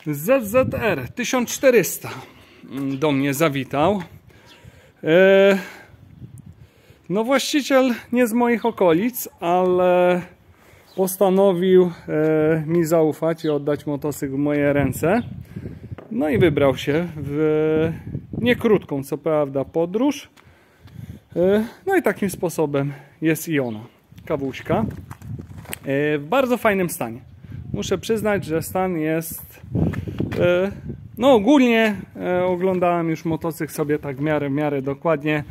ZZR 1400 do mnie zawitał. No właściciel nie z moich okolic, ale postanowił mi zaufać i oddać motocykl w moje ręce. No i wybrał się w niekrótką, co prawda, podróż. No i takim sposobem jest i ona, kawuśka, w bardzo fajnym stanie. Muszę przyznać, że stan jest, no ogólnie oglądałem już motocykl sobie tak w miarę dokładnie.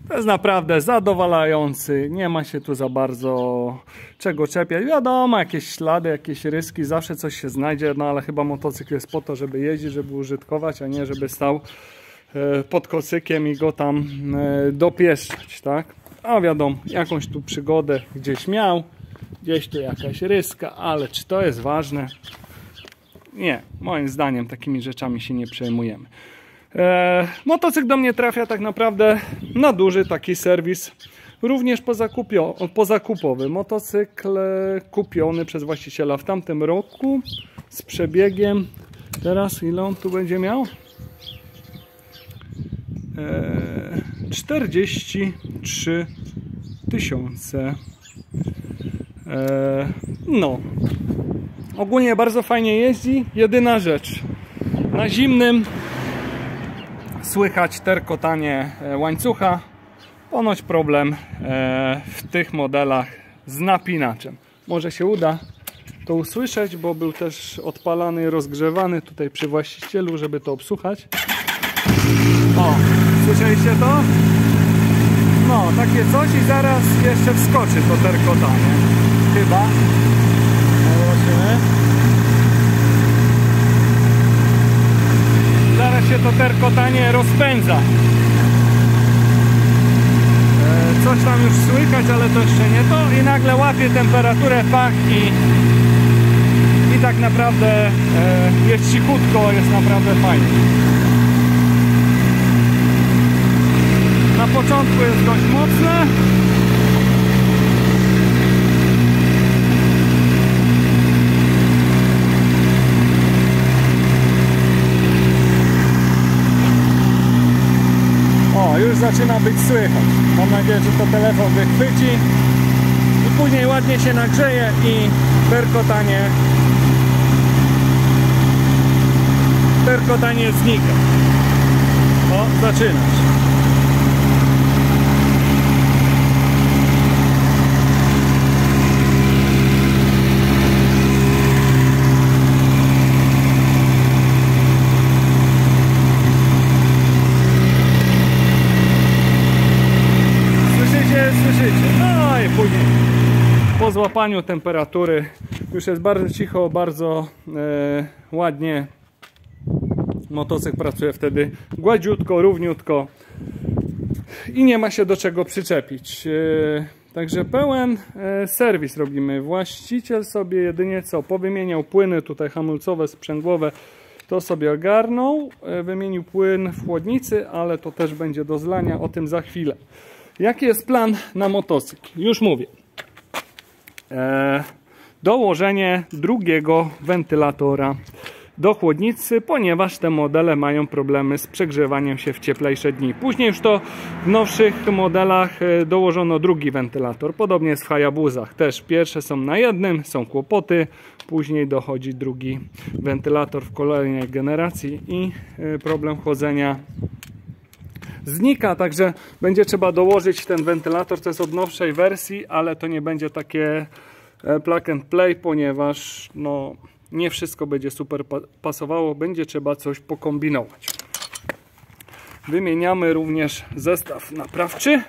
To jest naprawdę zadowalający, nie ma się tu za bardzo czego czepiać. Wiadomo, jakieś ślady, jakieś ryski, zawsze coś się znajdzie, no ale chyba motocykl jest po to, żeby jeździć, żeby użytkować, a nie żeby stał pod kocykiem i go tam dopieszczać, tak? A wiadomo, jakąś tu przygodę gdzieś miał, gdzieś tu jakaś ryska, ale czy to jest ważne? Nie, moim zdaniem takimi rzeczami się nie przejmujemy. Motocykl do mnie trafia tak naprawdę na duży taki serwis, również pozakupowy. Motocykl kupiony przez właściciela w tamtym roku z przebiegiem, teraz ile on tu będzie miał? 43 000. No, ogólnie bardzo fajnie jeździ. Jedyna rzecz, na zimnym słychać terkotanie łańcucha. Ponoć problem w tych modelach z napinaczem. Może się uda to usłyszeć, bo był też odpalany i rozgrzewany tutaj przy właścicielu, żeby to obsłuchać. O, słyszeliście to? No, takie coś i zaraz jeszcze wskoczy to terkotanie. Chyba. Zobaczymy. Zaraz się to terkotanie rozpędza. Coś tam już słychać, ale to jeszcze nie to. I nagle łapie temperaturę pach i tak naprawdę jest cichutko, jest naprawdę fajnie. Na początku jest dość mocne. O, już zaczyna być słychać. Mam nadzieję, że to telefon wychwyci i później ładnie się nagrzeje i terkotanie znika. O, zaczynasz. Słyszycie? No i później po złapaniu temperatury już jest bardzo cicho, bardzo ładnie. Motocykl pracuje wtedy gładziutko, równiutko i nie ma się do czego przyczepić. Także pełen serwis robimy. Właściciel sobie jedynie co? Powymieniał płyny tutaj hamulcowe, sprzęgłowe, to sobie ogarnął. Wymienił płyn w chłodnicy, ale to też będzie do zlania, o tym za chwilę. Jaki jest plan na motocykl? Już mówię. Dołożenie drugiego wentylatora do chłodnicy, ponieważ te modele mają problemy z przegrzewaniem się w cieplejsze dni. Później już to w nowszych modelach dołożono drugi wentylator. Podobnie jest w Hayabusach. Też pierwsze są na jednym, są kłopoty. Później dochodzi drugi wentylator w kolejnej generacji i problem chłodzenia znika, także będzie trzeba dołożyć ten wentylator. To jest od nowszej wersji, ale to nie będzie takie plug and play, ponieważ no, nie wszystko będzie super pasowało, będzie trzeba coś pokombinować. Wymieniamy również zestaw naprawczy,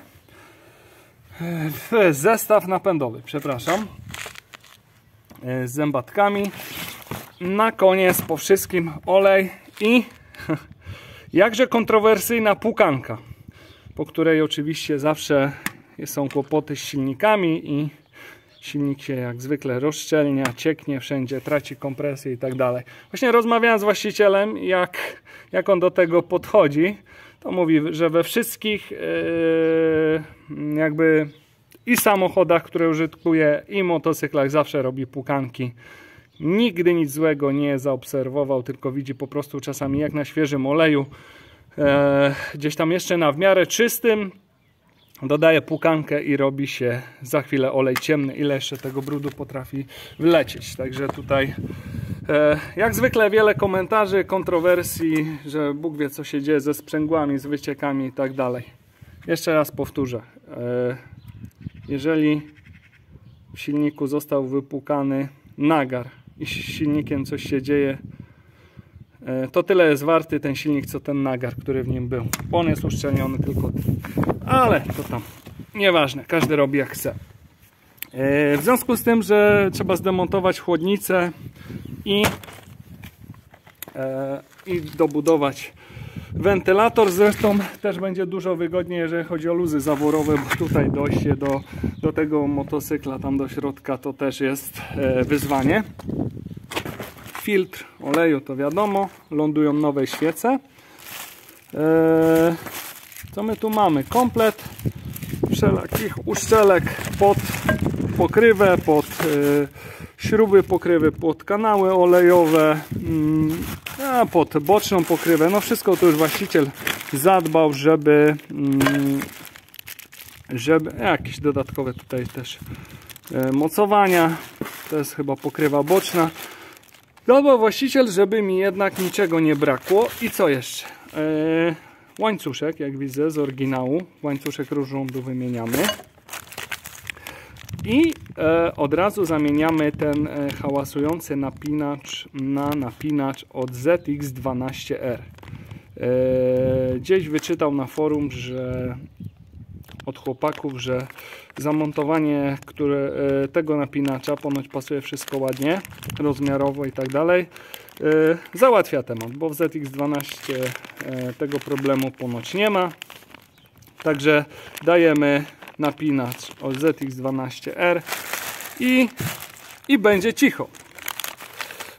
zestaw napędowy, przepraszam, z zębatkami. Na koniec po wszystkim olej i jakże kontrowersyjna płukanka, po której oczywiście zawsze są kłopoty z silnikami i silnik się jak zwykle rozszczelnia, cieknie wszędzie, traci kompresję i tak dalej. Właśnie rozmawiałem z właścicielem, jak on do tego podchodzi, to mówi, że we wszystkich jakby i samochodach, które użytkuje, i motocyklach zawsze robi płukanki nigdy nic złego nie zaobserwował, tylko widzi po prostu czasami jak na świeżym oleju, gdzieś tam jeszcze na w miarę czystym, dodaje płukankę i robi się za chwilę olej ciemny, ile jeszcze tego brudu potrafi wlecieć. Także tutaj jak zwykle wiele komentarzy, kontrowersji, że Bóg wie co się dzieje ze sprzęgłami, z wyciekami i tak dalej. Jeszcze raz powtórzę, jeżeli w silniku został wypłukany nagar i z silnikiem coś się dzieje, to tyle jest warty ten silnik, co ten nagar, który w nim był. Bo on jest uszczelniony tylko tym. Ale to tam nieważne, każdy robi jak chce. W związku z tym, że trzeba zdemontować chłodnicę i dobudować wentylator, zresztą też będzie dużo wygodniej, jeżeli chodzi o luzy zaworowe, bo tutaj dojście do tego motocykla, tam do środka, to też jest wyzwanie. Filtr oleju to wiadomo, lądują nowe świece. Co my tu mamy? Komplet wszelakich uszczelek pod pokrywę, pod śruby pokrywy, pod kanały olejowe, pod boczną pokrywę. No wszystko to już właściciel zadbał, żeby jakieś dodatkowe tutaj też mocowania. To jest chyba pokrywa boczna. Zadbał właściciel, żeby mi jednak niczego nie brakło. I co jeszcze? Łańcuszek, jak widzę, z oryginału. Łańcuszek różądu wymieniamy. I od razu zamieniamy ten hałasujący napinacz na napinacz od ZX12R. Gdzieś wyczytał na forum, że od chłopaków, że zamontowanie tego napinacza, ponoć pasuje wszystko ładnie, rozmiarowo i tak dalej, załatwia temat, bo w ZX12 tego problemu ponoć nie ma. Także dajemy napinacz od ZX12R i będzie cicho.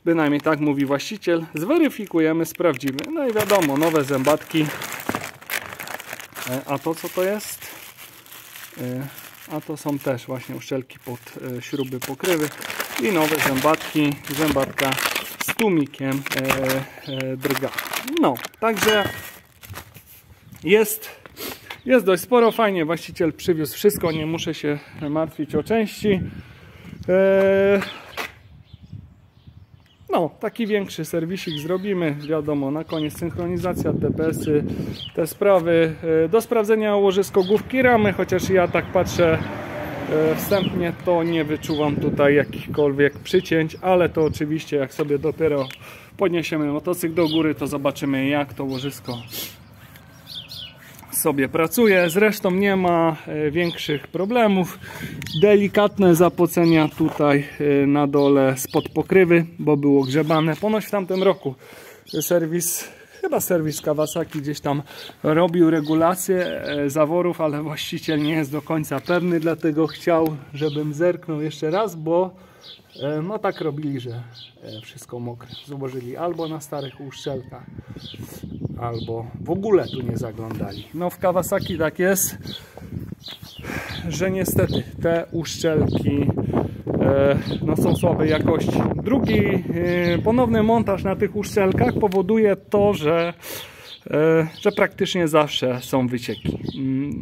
Bynajmniej tak mówi właściciel. Zweryfikujemy, sprawdzimy. No i wiadomo, nowe zębatki. A to co to jest? A to są też właśnie uszczelki pod śruby pokrywy i nowe zębatki. Zębatka z tłumikiem drga. No, także jest dość sporo, fajnie właściciel przywiózł wszystko, nie muszę się martwić o części. No, taki większy serwisik zrobimy, wiadomo, na koniec synchronizacja, DPS-y, te sprawy. Do sprawdzenia łożysko główki ramy, chociaż ja tak patrzę wstępnie, to nie wyczuwam tutaj jakichkolwiek przycięć, ale to oczywiście jak sobie dopiero podniesiemy motocykl do góry, to zobaczymy jak to łożysko sobie pracuje. Zresztą nie ma większych problemów. Delikatne zapocenia tutaj na dole spod pokrywy, bo było grzebane. Ponoć w tamtym roku chyba serwis Kawasaki gdzieś tam robił regulację zaworów, ale właściciel nie jest do końca pewny, dlatego chciał, żebym zerknął jeszcze raz, bo no tak robili, że wszystko mokre. Złożyli albo na starych uszczelkach, albo w ogóle tu nie zaglądali. No w Kawasaki tak jest, że niestety te uszczelki no są słabej jakości. Drugi ponowny montaż na tych uszczelkach powoduje to, że praktycznie zawsze są wycieki.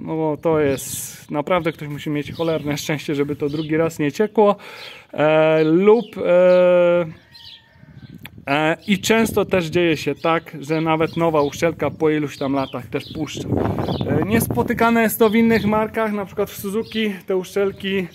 No bo to jest naprawdę, ktoś musi mieć cholerne szczęście, żeby to drugi raz nie ciekło, i często też dzieje się tak, że nawet nowa uszczelka po iluś tam latach też puszcza. Niespotykane jest to w innych markach, na przykład w Suzuki te uszczelki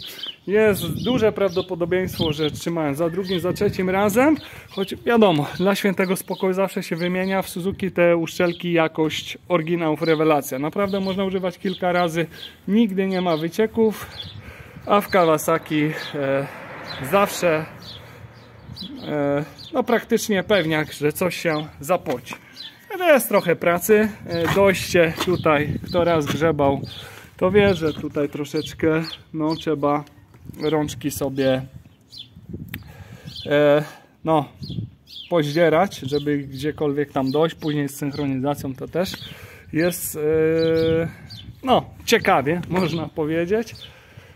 jest duże prawdopodobieństwo, że trzymają za drugim, za trzecim razem, choć wiadomo, dla świętego spokoju zawsze się wymienia. W Suzuki te uszczelki jakość oryginałów rewelacja. Naprawdę można używać kilka razy, nigdy nie ma wycieków, a w Kawasaki zawsze no praktycznie pewniak, że coś się zapoci. To jest trochę pracy. Dojście tutaj, kto raz grzebał, to wie, że tutaj troszeczkę no trzeba rączki sobie no pozdzierać, żeby gdziekolwiek tam dojść. Później z synchronizacją to też jest no ciekawie, można powiedzieć.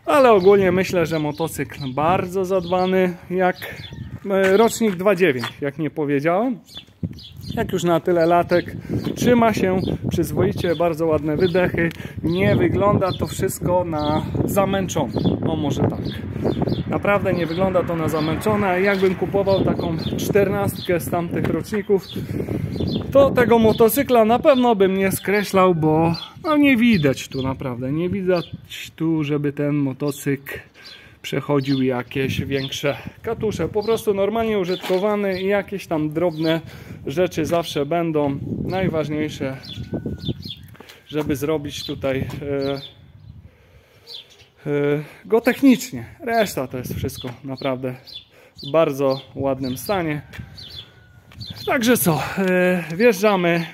Ale ogólnie myślę, że motocykl bardzo zadbany, jak rocznik 2.9, jak nie powiedziałem. Jak już na tyle latek, trzyma się przyzwoicie, bardzo ładne wydechy. Nie wygląda to wszystko na zamęczone. O, może tak. Naprawdę nie wygląda to na zamęczone. Jakbym kupował taką 14 z tamtych roczników, to tego motocykla na pewno bym nie skreślał, bo no nie widać tu naprawdę. Nie widać tu, żeby ten motocykl przechodził jakieś większe katusze. Po prostu normalnie użytkowany i jakieś tam drobne rzeczy zawsze będą. Najważniejsze, żeby zrobić tutaj go technicznie. Reszta to jest wszystko naprawdę w bardzo ładnym stanie. Także co, wjeżdżamy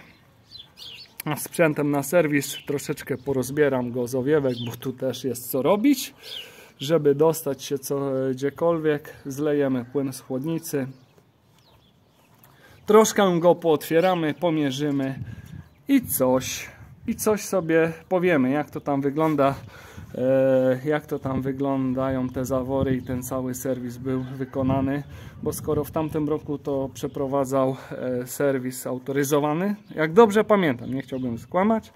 sprzętem na serwis. Troszeczkę porozbieram go z owiewek, bo tu też jest co robić. Żeby dostać się gdziekolwiek, zlejemy płyn z chłodnicy. Troszkę go pootwieramy, pomierzymy i coś sobie powiemy, jak to tam wygląda, jak to tam wyglądają te zawory i ten cały serwis był wykonany, bo skoro w tamtym roku to przeprowadzał serwis autoryzowany, jak dobrze pamiętam, nie chciałbym skłamać,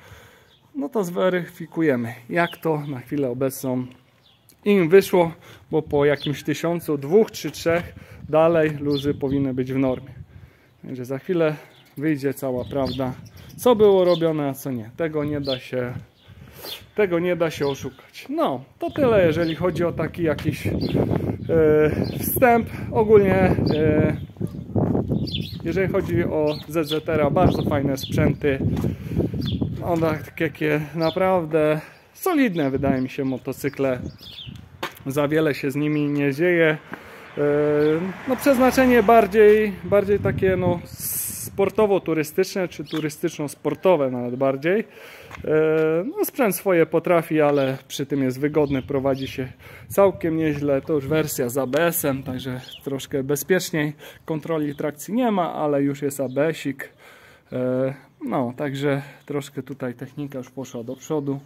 no to zweryfikujemy, jak to na chwilę obecną im wyszło, bo po jakimś 1000, 2 czy 3 dalej luzy powinny być w normie. Także za chwilę wyjdzie cała prawda, co było robione, a co nie. Tego nie da się oszukać. No, to tyle, jeżeli chodzi o taki jakiś wstęp. Ogólnie, jeżeli chodzi o ZZR-a, bardzo fajne sprzęty. No, takie naprawdę solidne, wydaje mi się, motocykle. Za wiele się z nimi nie dzieje. No, przeznaczenie bardziej takie no, sportowo-turystyczne, czy turystyczno-sportowe nawet bardziej. No, sprzęt swoje potrafi, ale przy tym jest wygodny, prowadzi się całkiem nieźle. To już wersja z ABS-em, także troszkę bezpieczniej. Kontroli trakcji nie ma, ale już jest ABS-ik. No, także troszkę tutaj technika już poszła do przodu.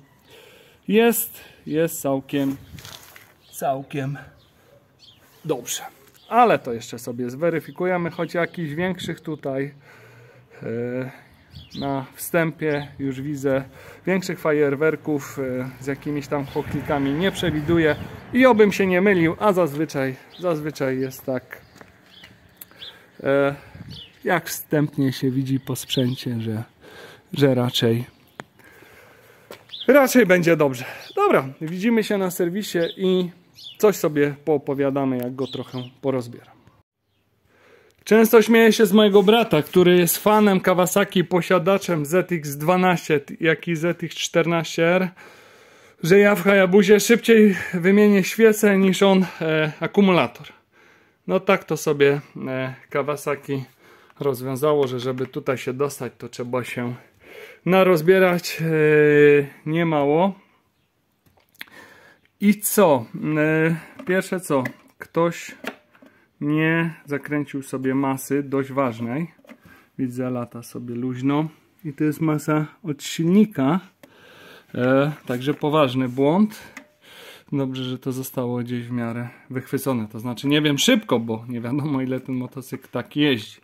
Jest całkiem dobrze. Ale to jeszcze sobie zweryfikujemy, choć jakichś większych tutaj na wstępie już widzę większych fajerwerków z jakimiś tam choklikami nie przewiduję i obym się nie mylił, a zazwyczaj jest tak jak wstępnie się widzi po sprzęcie, że raczej będzie dobrze. Dobra, widzimy się na serwisie i coś sobie poopowiadamy, jak go trochę porozbieram. Często śmieję się z mojego brata, który jest fanem Kawasaki, posiadaczem ZX-12, jak i ZX-14R, że ja w Hayabusie szybciej wymienię świecę niż on akumulator. No tak to sobie Kawasaki rozwiązało, że żeby tutaj się dostać, to trzeba się narozbierać niemało. I co? Pierwsze co? Ktoś nie zakręcił sobie masy dość ważnej. Widzę, lata sobie luźno. I to jest masa od silnika. Także poważny błąd. Dobrze, że to zostało gdzieś w miarę wychwycone. To znaczy nie wiem szybko, bo nie wiadomo ile ten motocykl tak jeździ.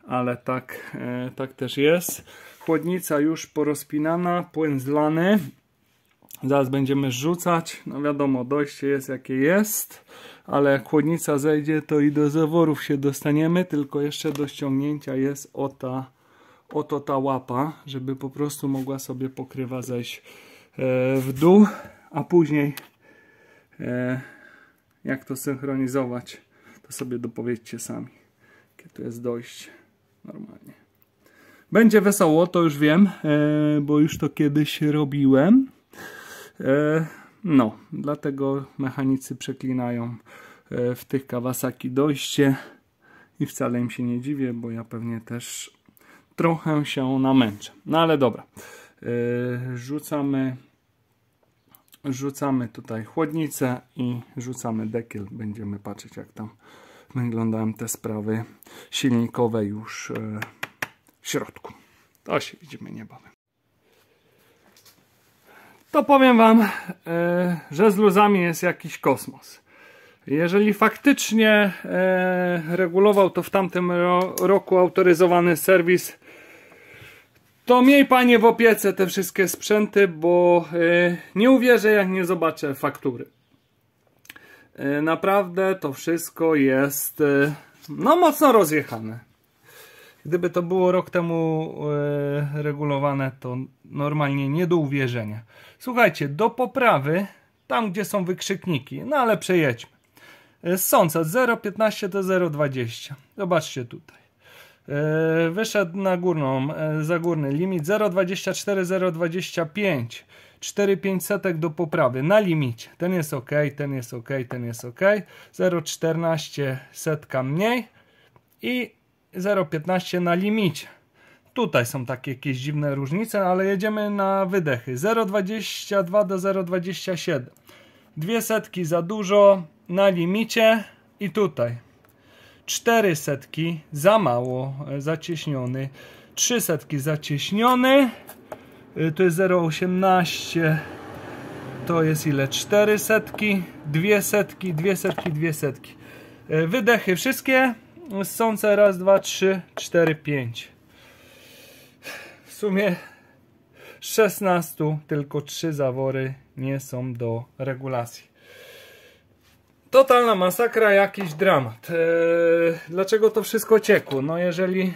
Ale tak też jest. Chłodnica już porozpinana, płyn zlany. Zaraz będziemy rzucać. No wiadomo, dojście jest jakie jest. Ale jak chłodnica zejdzie, to i do zaworów się dostaniemy. Tylko jeszcze do ściągnięcia jest oto ta łapa, żeby po prostu mogła sobie pokrywa zejść w dół. A później jak to synchronizować, to sobie dopowiedzcie sami. Jakie to jest dojście normalnie. Będzie wesoło, to już wiem, bo już to kiedyś robiłem. No, dlatego mechanicy przeklinają w tych Kawasaki dojście i wcale im się nie dziwię, bo ja pewnie też trochę się namęczę. No ale dobra, rzucamy tutaj chłodnicę i rzucamy dekiel. Będziemy patrzeć, jak tam wyglądają te sprawy silnikowe już w środku. To się widzimy niebawem. To powiem wam, że z luzami jest jakiś kosmos. Jeżeli faktycznie regulował to w tamtym roku autoryzowany serwis, to miej panie w opiece te wszystkie sprzęty, bo nie uwierzę, jak nie zobaczę faktury. Naprawdę to wszystko jest no mocno rozjechane. Gdyby to było rok temu regulowane, to normalnie nie do uwierzenia. Słuchajcie, do poprawy, tam gdzie są wykrzykniki, no ale przejedźmy. Sąsiad 0,15 to 0,20. Zobaczcie tutaj. Wyszedł na górną, za górny limit 0,24, 0,25. 4,5 do poprawy na limicie. Ten jest ok, ten jest ok, ten jest ok. 0,14 setka mniej i 0,15 na limicie. Tutaj są takie jakieś dziwne różnice, ale jedziemy na wydechy. 0,22 do 0,27. 2 setki za dużo na limicie i tutaj 4 setki za mało, zacieśniony. 3 setki zacieśniony. To jest 0,18. To jest ile? 4 setki, 2 setki, 2 setki, 2 setki. Wydechy wszystkie. Sące raz, 2, 3, 4, 5. W sumie 16, tylko 3 zawory nie są do regulacji. Totalna masakra, jakiś dramat. Dlaczego to wszystko ciekło? No jeżeli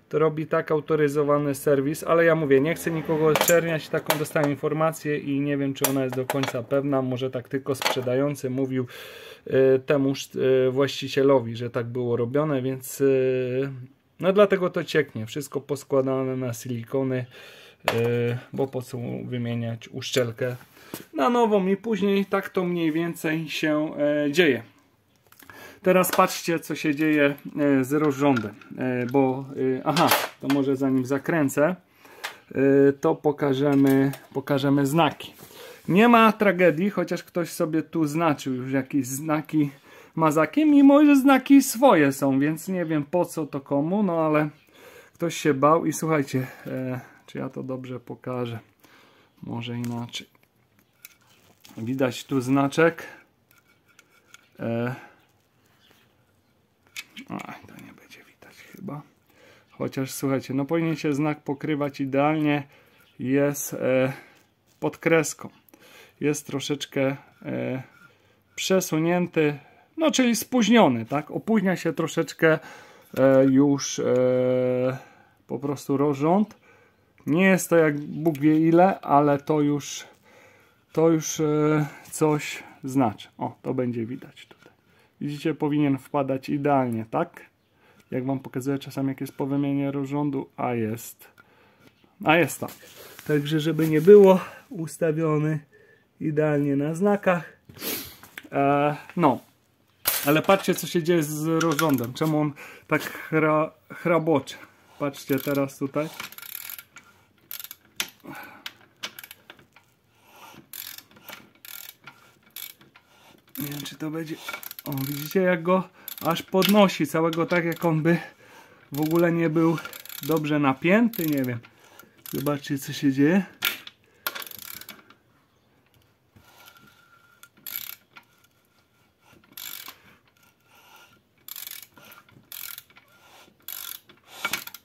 to robi tak autoryzowany serwis, ale ja mówię, nie chcę nikogo oczerniać, taką dostałem informację i nie wiem, czy ona jest do końca pewna. Może tak tylko sprzedający mówił temuż właścicielowi, że tak było robione, więc no dlatego to cieknie. Wszystko poskładane na silikony, bo po co wymieniać uszczelkę na nową i później tak to mniej więcej się dzieje. Teraz patrzcie, co się dzieje z rozrządem, bo aha, to może zanim zakręcę, to pokażemy znaki. Nie ma tragedii, chociaż ktoś sobie tu znaczył już jakieś znaki mazakiem, mimo że znaki swoje są, więc nie wiem po co to komu, no ale ktoś się bał i słuchajcie, czy ja to dobrze pokażę, może inaczej. Widać tu znaczek. To nie będzie widać chyba. Chociaż słuchajcie, no powinien się znak pokrywać idealnie. Jest pod kreską. Jest troszeczkę przesunięty, no czyli spóźniony, tak? Opóźnia się troszeczkę już po prostu rozrząd. Nie jest to jak Bóg wie ile, ale to już coś znaczy. O, to będzie widać tutaj. Widzicie, powinien wpadać idealnie, tak? Jak wam pokazuję czasami, jak jest po wymianie rozrządu, a jest tak. Także, żeby nie było, ustawiony idealnie na znakach. No, ale patrzcie, co się dzieje z rozrządem. Czemu on tak chrabocze. Patrzcie teraz tutaj. Nie wiem, czy to będzie... O, widzicie, jak go aż podnosi całego, tak jak on by w ogóle nie był dobrze napięty. Nie wiem. Zobaczcie, co się dzieje.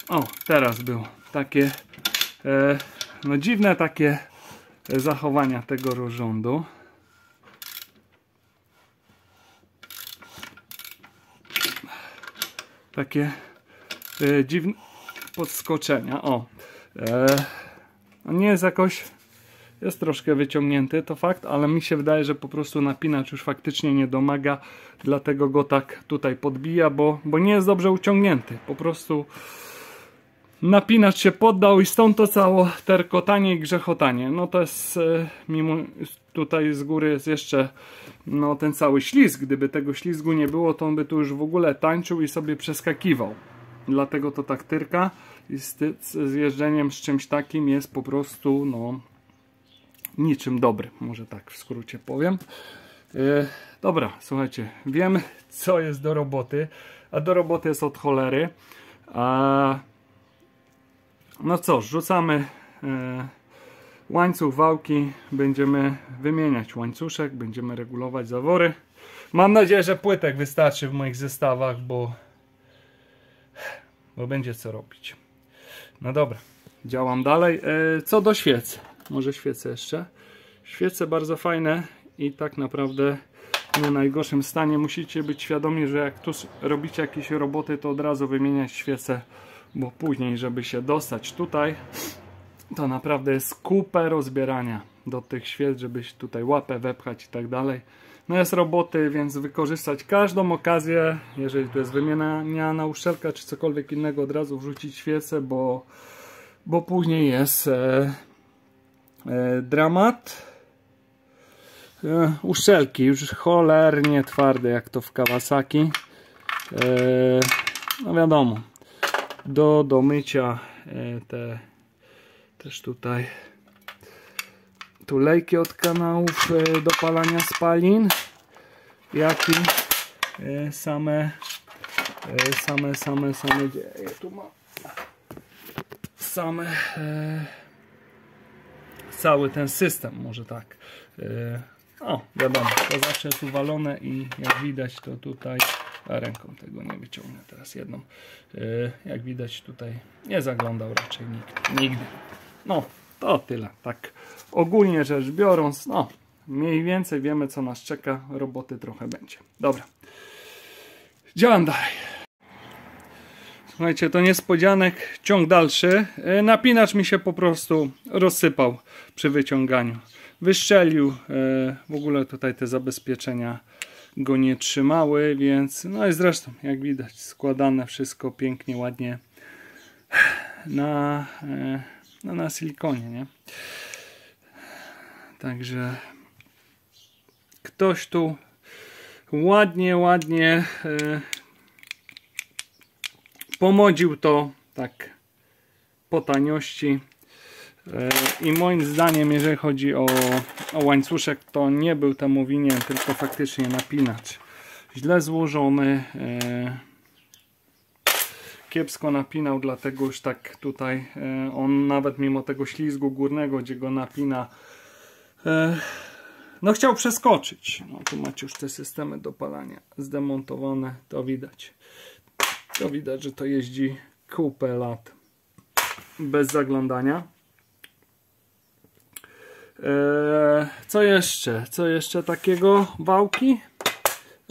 O, teraz było takie no dziwne takie zachowania tego rozrządu. Takie dziwne podskoczenia. O, nie jest jakoś, jest troszkę wyciągnięty, to fakt, ale mi się wydaje, że po prostu napinacz już faktycznie nie domaga, dlatego go tak tutaj podbija, bo nie jest dobrze uciągnięty. Po prostu napinacz się poddał i stąd to całe terkotanie i grzechotanie. No to jest, mimo tutaj z góry jest jeszcze no ten cały ślizg. Gdyby tego ślizgu nie było, to on by tu już w ogóle tańczył i sobie przeskakiwał. Dlatego to tak tyrka i z jeżdżeniem z czymś takim jest po prostu no niczym dobry. Może tak w skrócie powiem. Dobra, słuchajcie, wiemy, co jest do roboty, a do roboty jest od cholery. No co, rzucamy łańcuch, wałki, będziemy wymieniać łańcuszek, będziemy regulować zawory. Mam nadzieję, że płytek wystarczy w moich zestawach, bo będzie co robić. No dobra, działam dalej. Co do świec, może świece jeszcze. Świece bardzo fajne i tak naprawdę w nie najgorszym stanie. Musicie być świadomi, że jak tu robicie jakieś roboty, to od razu wymieniać świece, bo później, żeby się dostać tutaj, to naprawdę jest kupę rozbierania do tych świec, żeby się tutaj łapę wepchać i tak dalej. No jest roboty, więc wykorzystać każdą okazję, jeżeli tu jest wymieniana uszczelka czy cokolwiek innego, od razu wrzucić świecę, bo później jest dramat. Uszczelki już cholernie twarde, jak to w Kawasaki. No wiadomo, do mycia te też tutaj tulejki od kanałów do palania spalin, jak i same gdzie ja tu mam cały ten system, może tak. O, wiadomo, to zawsze jest uwalone i jak widać, to tutaj ręką tego nie wyciągnę teraz jedną. Jak widać, tutaj nie zaglądał raczej nikt nigdy. No, to tyle. Tak ogólnie rzecz biorąc, no mniej więcej wiemy, co nas czeka. Roboty trochę będzie. Dobra. Działam dalej. Słuchajcie, to niespodzianek, ciąg dalszy. Napinacz mi się po prostu rozsypał przy wyciąganiu. Wyszczelił. W ogóle tutaj te zabezpieczenia go nie trzymały, więc no i zresztą, jak widać, składane wszystko pięknie, ładnie na silikonie, nie? Także ktoś tu ładnie pomodził to tak po taniości. I moim zdaniem, jeżeli chodzi o łańcuszek, to nie był temu winien, tylko faktycznie napinacz. Źle złożony, kiepsko napinał, dlatego już tak tutaj on nawet mimo tego ślizgu górnego, gdzie go napina, no chciał przeskoczyć. No, tu macie już te systemy dopalania zdemontowane, to widać. To widać, że to jeździ kupę lat bez zaglądania. Co jeszcze? Co jeszcze takiego? Wałki?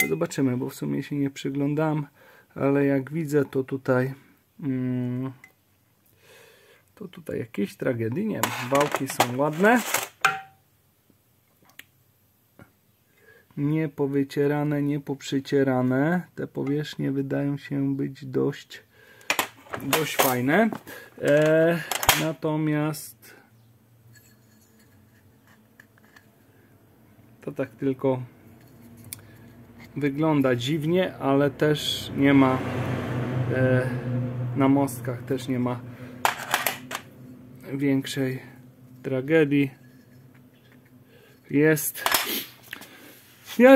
Zobaczymy, bo w sumie się nie przyglądam, ale jak widzę, to tutaj jakiejś tragedii nie ma. Wałki są ładne, nie powycierane, nie poprzycierane. Te powierzchnie wydają się być dość fajne. Natomiast to tak tylko wygląda dziwnie, ale też nie ma na mostkach też nie ma większej tragedii. Jest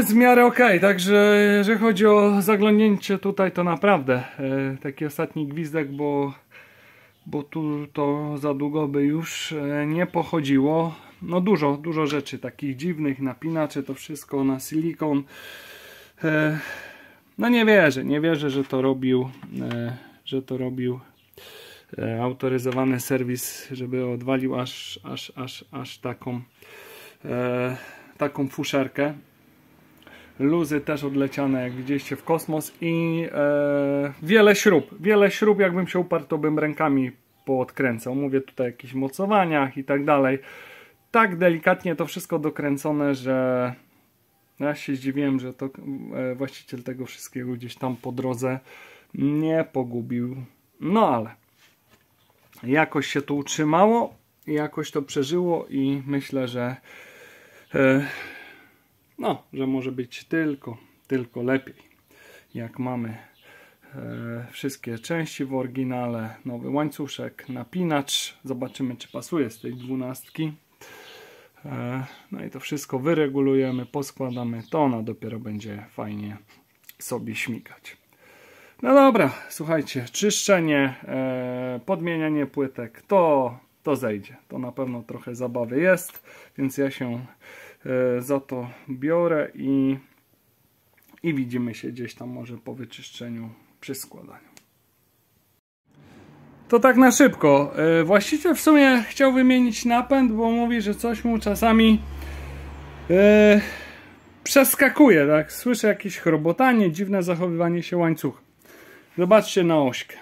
w miarę ok, także jeżeli chodzi o zaglądnięcie tutaj, to naprawdę taki ostatni gwizdek, bo tu to za długo by już nie pochodziło. No dużo rzeczy takich dziwnych, napinaczy, to wszystko na silikon. No nie wierzę, że to robił autoryzowany serwis, żeby odwalił aż taką fuszerkę. Luzy też odleciane, jak widzieliście, w kosmos i wiele śrub, jakbym się uparł, to bym rękami poodkręcał. Mówię tutaj o jakichś mocowaniach i tak dalej. Tak delikatnie to wszystko dokręcone, że ja się zdziwiłem, że to właściciel tego wszystkiego gdzieś tam po drodze nie pogubił. No ale jakoś się to utrzymało, jakoś to przeżyło i myślę, że że może być tylko lepiej. Jak mamy wszystkie części w oryginale, nowy łańcuszek, napinacz. Zobaczymy, czy pasuje z tej 12. No i to wszystko wyregulujemy, poskładamy, to ona dopiero będzie fajnie sobie śmigać. No dobra, słuchajcie, czyszczenie, podmienianie płytek, to zejdzie. To na pewno trochę zabawy jest, więc ja się za to biorę i i widzimy się gdzieś tam może po wyczyszczeniu przy składaniu. To tak na szybko. Właściciel w sumie chciał wymienić napęd, bo mówi, że coś mu czasami przeskakuje, tak? Słyszę jakieś chrobotanie, dziwne zachowywanie się łańcucha. Zobaczcie na ośkę.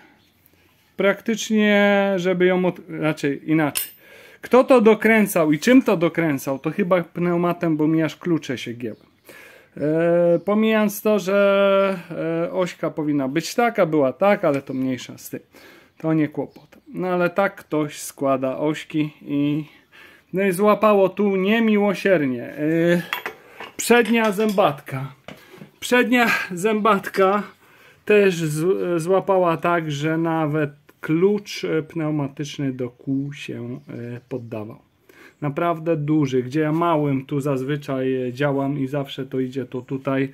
Praktycznie, żeby ją raczej inaczej. Kto to dokręcał i czym to dokręcał, to chyba pneumatem, bo mi aż klucze się gięły. Pomijając to, że ośka powinna być taka, była tak, ale to mniejsza z tym. To nie kłopot. No ale tak ktoś składa ośki i no i złapało tu niemiłosiernie. Przednia zębatka też złapała tak, że nawet klucz pneumatyczny do kół się poddawał. Naprawdę duży, gdzie ja małym tu zazwyczaj działam i zawsze to idzie to tutaj.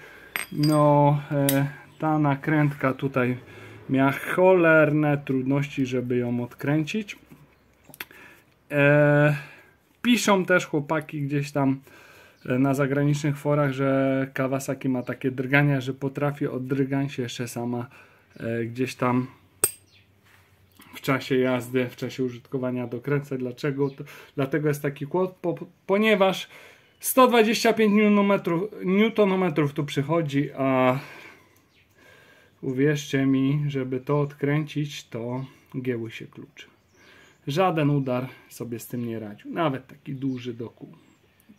No ta nakrętka tutaj miała cholerne trudności, żeby ją odkręcić. Piszą też chłopaki gdzieś tam na zagranicznych forach, że Kawasaki ma takie drgania, że potrafi od drgań się jeszcze sama gdzieś tam w czasie jazdy, w czasie użytkowania dokręcać. Dlaczego? Dlatego jest taki kłopot, ponieważ 125 Nm tu przychodzi, a uwierzcie mi, żeby to odkręcić, to gięły się klucze. Żaden udar sobie z tym nie radził. Nawet taki duży do kół.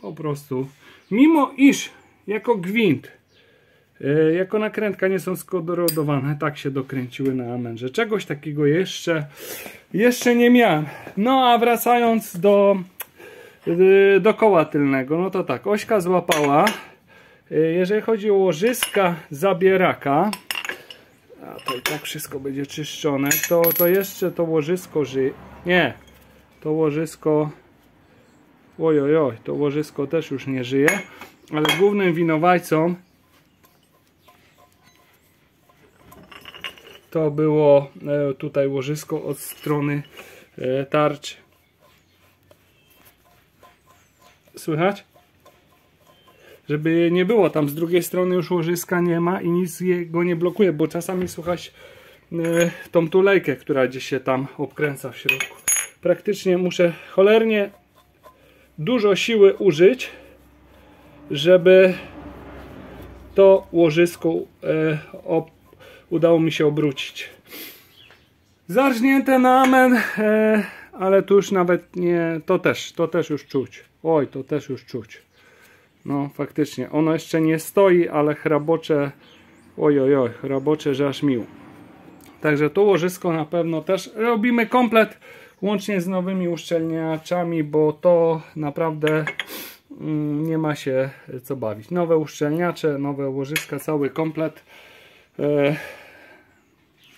Po prostu, mimo iż jako gwint, jako nakrętka nie są skorodowane, tak się dokręciły na amen, że czegoś takiego jeszcze nie miałem. No a wracając do koła tylnego, no to tak, ośka złapała. Jeżeli chodzi o łożyska zabieraka, a to i tak wszystko będzie czyszczone, to jeszcze to łożysko żyje. Nie, to łożysko, ojojoj, to łożysko też już nie żyje, ale głównym winowajcą to było tutaj łożysko od strony tarczy. Słychać? Żeby nie było, tam z drugiej strony już łożyska nie ma i nic go nie blokuje, bo czasami słychać tą tulejkę, która gdzieś się tam obkręca w środku. Praktycznie muszę cholernie dużo siły użyć, żeby to łożysko udało mi się obrócić. Zarżnięte na amen, ale tu już nawet nie, to też już czuć. Oj, to też już czuć. No faktycznie, ono jeszcze nie stoi, ale chrabocze, ojojoj, chrabocze, że aż miło. Także to łożysko na pewno też robimy komplet, łącznie z nowymi uszczelniaczami, bo to naprawdę nie ma się co bawić. Nowe uszczelniacze, nowe łożyska, cały komplet.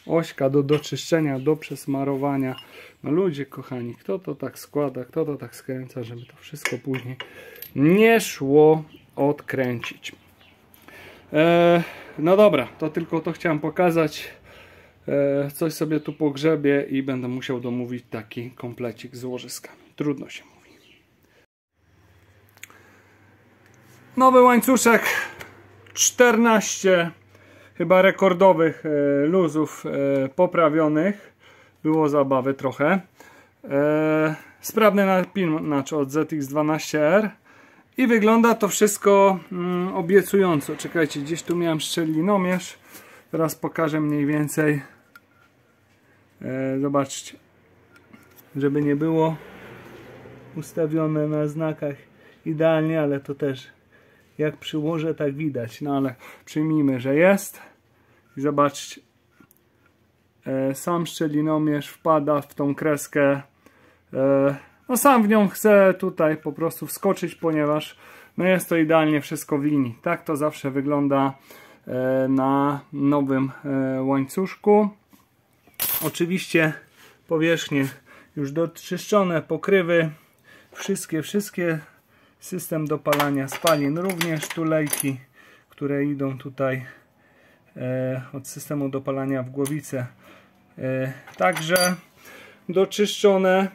Ośka do doczyszczenia, do przesmarowania. No ludzie kochani, kto to tak składa, kto to tak skręca, żeby to wszystko później nie szło odkręcić. No dobra, to tylko to chciałem pokazać. Coś sobie tu pogrzebię i będę musiał domówić taki komplecik z łożyskami. Trudno się mówi. Nowy łańcuszek, 14 chyba rekordowych luzów poprawionych. Było zabawy trochę. Sprawny napinacz od ZX12R. I wygląda to wszystko obiecująco. Czekajcie, gdzieś tu miałem szczelinomierz. Teraz pokażę mniej więcej. Zobaczcie. Żeby nie było ustawione na znakach idealnie, ale to też jak przyłożę, tak widać. No ale przyjmijmy, że jest. I zobaczcie. Sam szczelinomierz wpada w tą kreskę. No sam w nią chcę tutaj po prostu wskoczyć, ponieważ no jest to idealnie wszystko w linii. Tak to zawsze wygląda na nowym łańcuszku. Oczywiście powierzchnie już doczyszczone, pokrywy, wszystkie, system dopalania spalin również, tulejki, które idą tutaj od systemu dopalania w głowicę, także doczyszczone.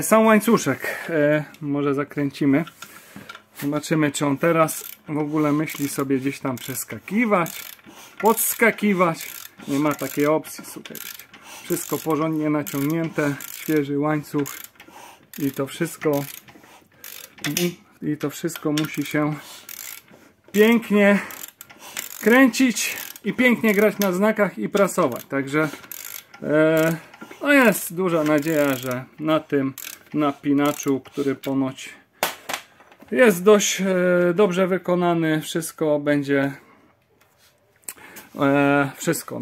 Sam łańcuszek może zakręcimy. Zobaczymy, czy on teraz w ogóle myśli sobie gdzieś tam przeskakiwać, podskakiwać. Nie ma takiej opcji, słuchajcie. Wszystko porządnie naciągnięte, świeży łańcuch i to wszystko musi się pięknie kręcić i pięknie grać na znakach i prasować. Także no jest duża nadzieja, że na tym napinaczu, który ponoć jest dość dobrze wykonany, wszystko będzie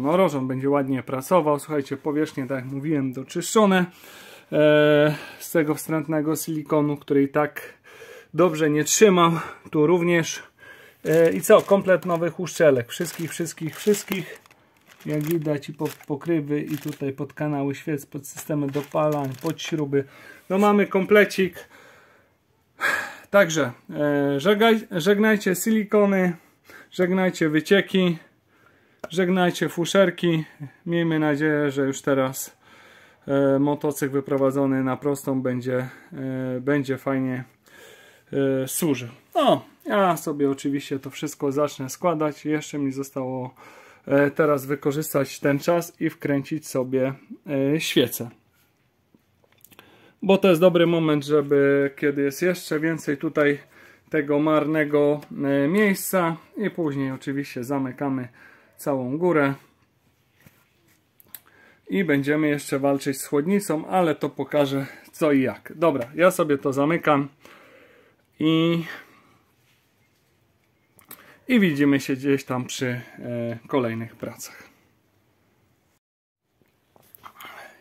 no rożon będzie ładnie prasował. Słuchajcie, powierzchnie, tak jak mówiłem, doczyszczone z tego wstrętnego silikonu, który i tak dobrze nie trzymał. Tu również i co? Komplet nowych uszczelek. Wszystkich. Jak widać, i pokrywy, i tutaj pod kanały świec, pod systemy dopalań, pod śruby. No mamy komplecik. Także żegnajcie silikony, żegnajcie wycieki, żegnajcie fuszerki. Miejmy nadzieję, że już teraz motocykl wyprowadzony na prostą będzie fajnie służył. No, ja sobie oczywiście to wszystko zacznę składać. Jeszcze mi zostało teraz wykorzystać ten czas i wkręcić sobie świecę. Bo to jest dobry moment, żeby kiedy jest jeszcze więcej tutaj tego marnego miejsca, i później oczywiście zamykamy całą górę i będziemy jeszcze walczyć z chłodnicą, ale to pokażę co i jak. Dobra, ja sobie to zamykam i widzimy się gdzieś tam przy kolejnych pracach.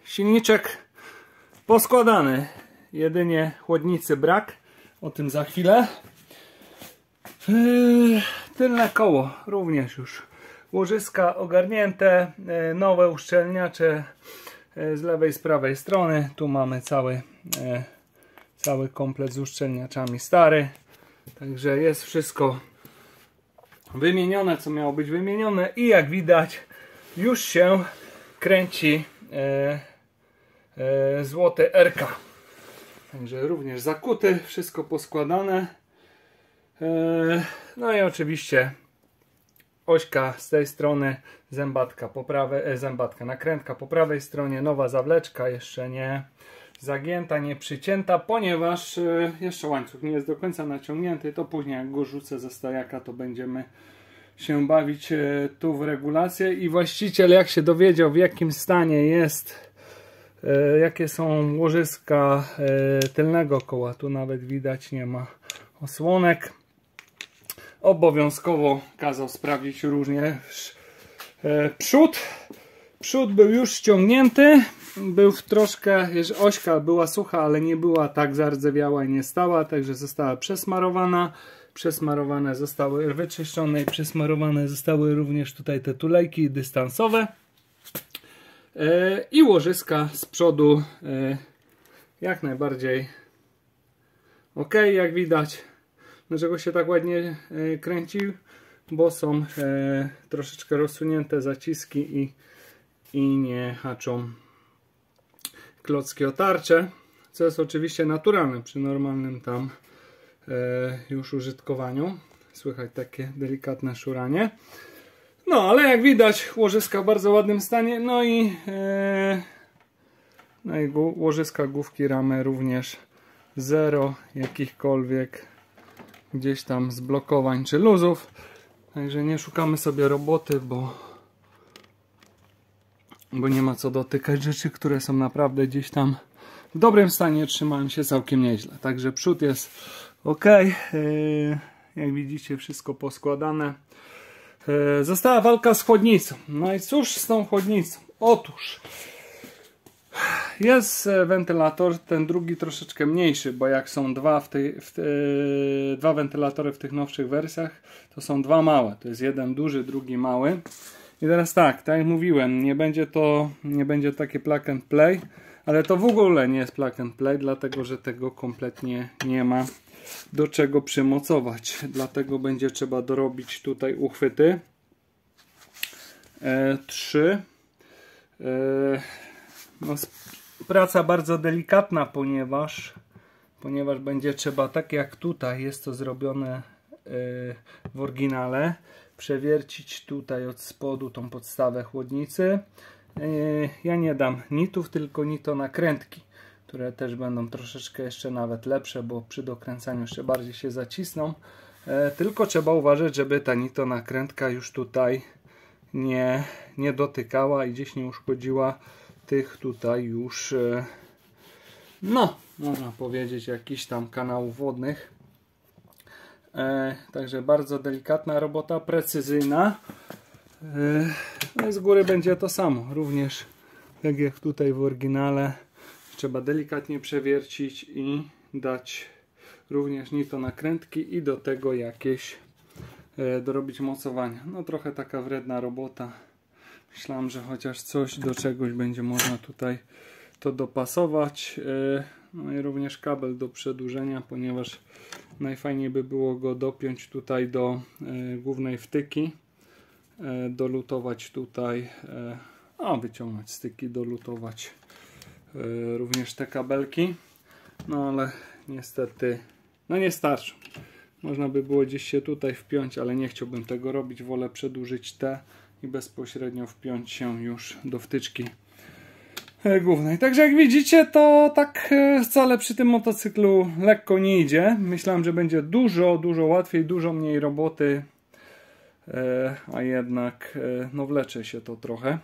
Silniczek poskładany, jedynie chłodnicy brak, o tym za chwilę. Tylne koło również już łożyska ogarnięte, nowe uszczelniacze z lewej, z prawej strony. Tu mamy cały komplet z uszczelniaczami stary, także jest wszystko wymienione, co miało być wymienione, i jak widać już się kręci złoty RK. Także również zakuty, wszystko poskładane. No i oczywiście ośka z tej strony, nakrętka po prawej stronie, nowa zawleczka, jeszcze nie zagięta, nie przycięta, ponieważ jeszcze łańcuch nie jest do końca naciągnięty. To później, jak go rzucę ze stojaka, to będziemy się bawić tu w regulację. I właściciel, jak się dowiedział, w jakim stanie jest, jakie są łożyska tylnego koła, tu nawet widać, nie ma osłonek, obowiązkowo kazał sprawdzić również przód był już ściągnięty, był troszkę, ośka była sucha, ale nie była tak zardzewiała i nie stała, także została przesmarowane zostały, wyczyszczone i przesmarowane zostały również tutaj te tulejki dystansowe i łożyska z przodu jak najbardziej ok, jak widać. Dlaczego się tak ładnie kręcił? Bo są troszeczkę rozsunięte zaciski i nie haczą klocki o tarczę, co jest oczywiście naturalne przy normalnym tam już użytkowaniu. Słychać takie delikatne szuranie. No, ale jak widać, łożyska w bardzo ładnym stanie. No i łożyska główki ramy również zero jakichkolwiek gdzieś tam zblokowań czy luzów. Także nie szukamy sobie roboty, bo nie ma co dotykać rzeczy, które są naprawdę gdzieś tam w dobrym stanie, trzymają się całkiem nieźle. Także przód jest ok. Jak widzicie, wszystko poskładane. Została walka z chłodnicą. No i cóż z tą chłodnicą? Otóż jest wentylator, ten drugi troszeczkę mniejszy, bo jak są dwa wentylatory w tych nowszych wersjach, to są dwa małe. To jest jeden duży, drugi mały. I teraz tak jak mówiłem, nie będzie takie plug and play, ale to w ogóle nie jest plug and play, dlatego że tego kompletnie nie ma do czego przymocować. Dlatego będzie trzeba dorobić tutaj uchwyty. 3. Praca bardzo delikatna, ponieważ będzie trzeba, tak jak tutaj jest to zrobione w oryginale, przewiercić tutaj od spodu tą podstawę chłodnicy. Ja nie dam nitów, tylko nitonakrętki, które też będą troszeczkę jeszcze nawet lepsze, bo przy dokręcaniu jeszcze bardziej się zacisną. Tylko trzeba uważać, żeby ta nitonakrętka już tutaj nie dotykała i gdzieś nie uszkodziła tych tutaj już, no można powiedzieć, jakichś tam kanałów wodnych. Także bardzo delikatna robota, precyzyjna. No i z góry będzie to samo, również tak jak tutaj w oryginale. Trzeba delikatnie przewiercić i dać również nitonakrętki i do tego jakieś dorobić mocowania. No trochę taka wredna robota. Myślałem, że chociaż coś do czegoś będzie można tutaj to dopasować. No i również kabel do przedłużenia, ponieważ najfajniej by było go dopiąć tutaj do głównej wtyki, dolutować tutaj, wyciągnąć styki, dolutować również te kabelki, no ale niestety no nie starczą. Można by było gdzieś się tutaj wpiąć, ale nie chciałbym tego robić, wolę przedłużyć te i bezpośrednio wpiąć się już do wtyczki głównej. Także jak widzicie, to tak wcale przy tym motocyklu lekko nie idzie. Myślałem, że będzie dużo łatwiej, dużo mniej roboty, a jednak no wlecze się to trochę.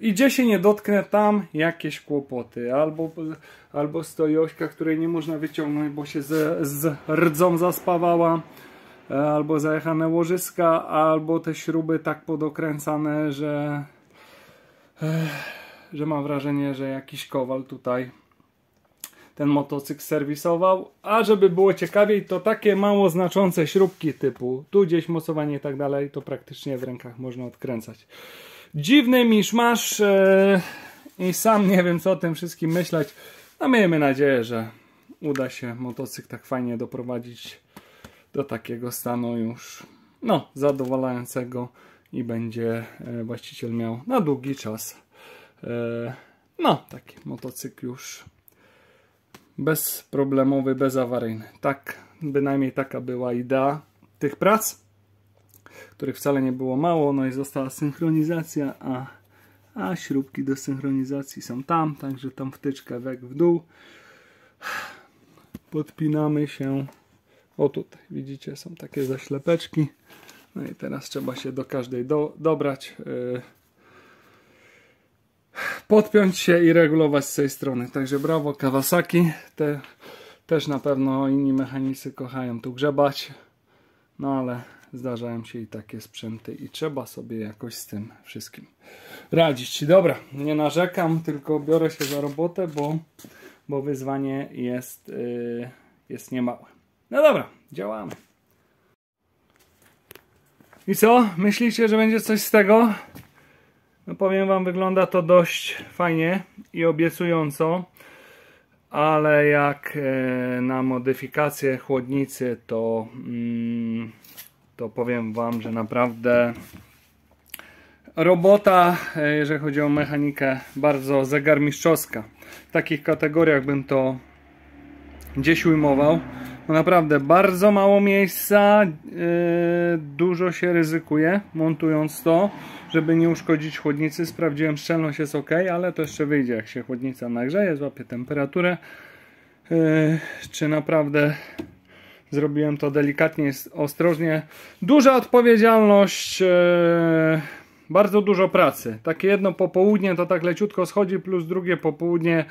I gdzie się nie dotknę, tam jakieś kłopoty. Albo stoi ośka, której nie można wyciągnąć, bo się z rdzą zaspawała, albo zajechane łożyska, albo te śruby tak podokręcane, że mam wrażenie, że jakiś kowal tutaj ten motocykl serwisował. A żeby było ciekawiej, to takie mało znaczące śrubki typu tu gdzieś mocowanie i tak dalej, to praktycznie w rękach można odkręcać. Dziwny miszmasz i sam nie wiem, co o tym wszystkim myśleć. No miejmy nadzieję, że uda się motocykl tak fajnie doprowadzić do takiego stanu już no zadowalającego i będzie właściciel miał na długi czas no taki motocykl już bezproblemowy, bezawaryjny. Tak, bynajmniej taka była idea tych prac, których wcale nie było mało. No i została synchronizacja, a śrubki do synchronizacji są tam, także tam wtyczkę w dół. Podpinamy się. O tutaj, widzicie, są takie zaślepeczki. No i teraz trzeba się do każdej dobrać. Podpiąć się i regulować z tej strony. Także brawo Kawasaki. Też na pewno inni mechanicy kochają tu grzebać. No ale zdarzają się i takie sprzęty i trzeba sobie jakoś z tym wszystkim radzić. Dobra, nie narzekam, tylko biorę się za robotę, bo wyzwanie jest niemałe. No dobra, działamy. I co? Myślicie, że będzie coś z tego? No powiem wam, wygląda to dość fajnie i obiecująco, ale jak na modyfikację chłodnicy, to powiem wam, że naprawdę robota, jeżeli chodzi o mechanikę, bardzo zegarmistrzowska. W takich kategoriach bym to gdzieś ujmował. No naprawdę bardzo mało miejsca, dużo się ryzykuje montując to, żeby nie uszkodzić chłodnicy. Sprawdziłem, szczelność jest ok, ale to jeszcze wyjdzie, jak się chłodnica nagrzeje, złapie temperaturę. Czy naprawdę zrobiłem to delikatnie, ostrożnie. Duża odpowiedzialność, bardzo dużo pracy. Takie jedno popołudnie to tak leciutko schodzi, plus drugie popołudnie